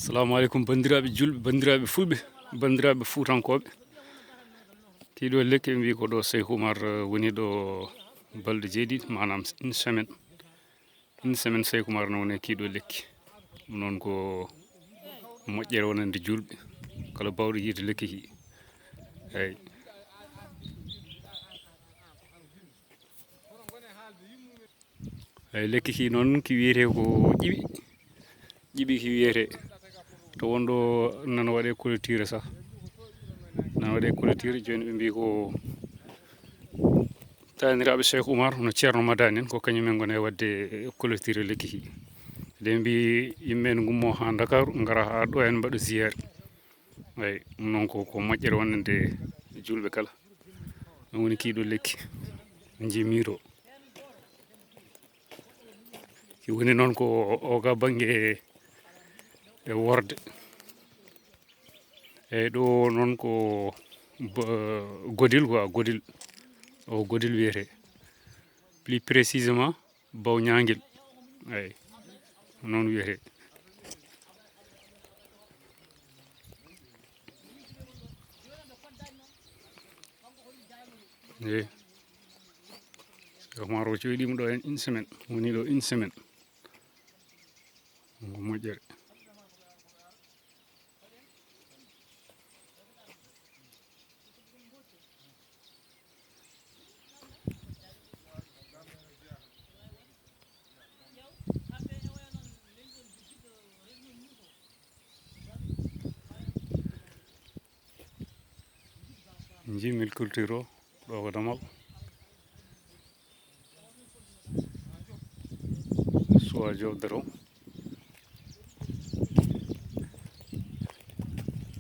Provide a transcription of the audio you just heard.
Assalamu alaikum bandiraɓe julɓe bandiraɓe fulɓe bandiraɓe fuutankoɓe kiɗo lekki ɓe mbi ko ɗo Cheikh Oumar woni ɗo balɗe jeeɗiɗi manam une semaine Cheikh Oumar ne woni kiɗo lekki ɗum noon ko moƴƴere wonande julɓe kala bawɗo yiide lekki ki eyyi eyyi lekki ki noon ki wiyete ko ƴiɓi ki wiyete to wonɗo nana waɗe collecture sah nana waɗe collecture joni ɓe mbi ko taniraɓe Cheikh Oumar no ceerno Madani en ko kañumen gone wadde collecture lekki ki eɗen mbi yimɓe ne gummo ha Dakaru gara ha ɗo en mbaɗa ziyare eyyi ɗum noon ko moƴƴere wonande julɓe kala ɗum woni kiɗo lekki jimiro ki woni noon ko o ga banggue e worde eyyi ɗo noon ko Godil quoi Godil wiyete plus précisément Baw Ñaguel eyyi noon wiyete eyyi Cheikh Oumar o coyɗima ɗo hen une semaine woni ɗo une semaine ko moƴƴere jimil culture o ɗo ko Damal Suwa Joddoro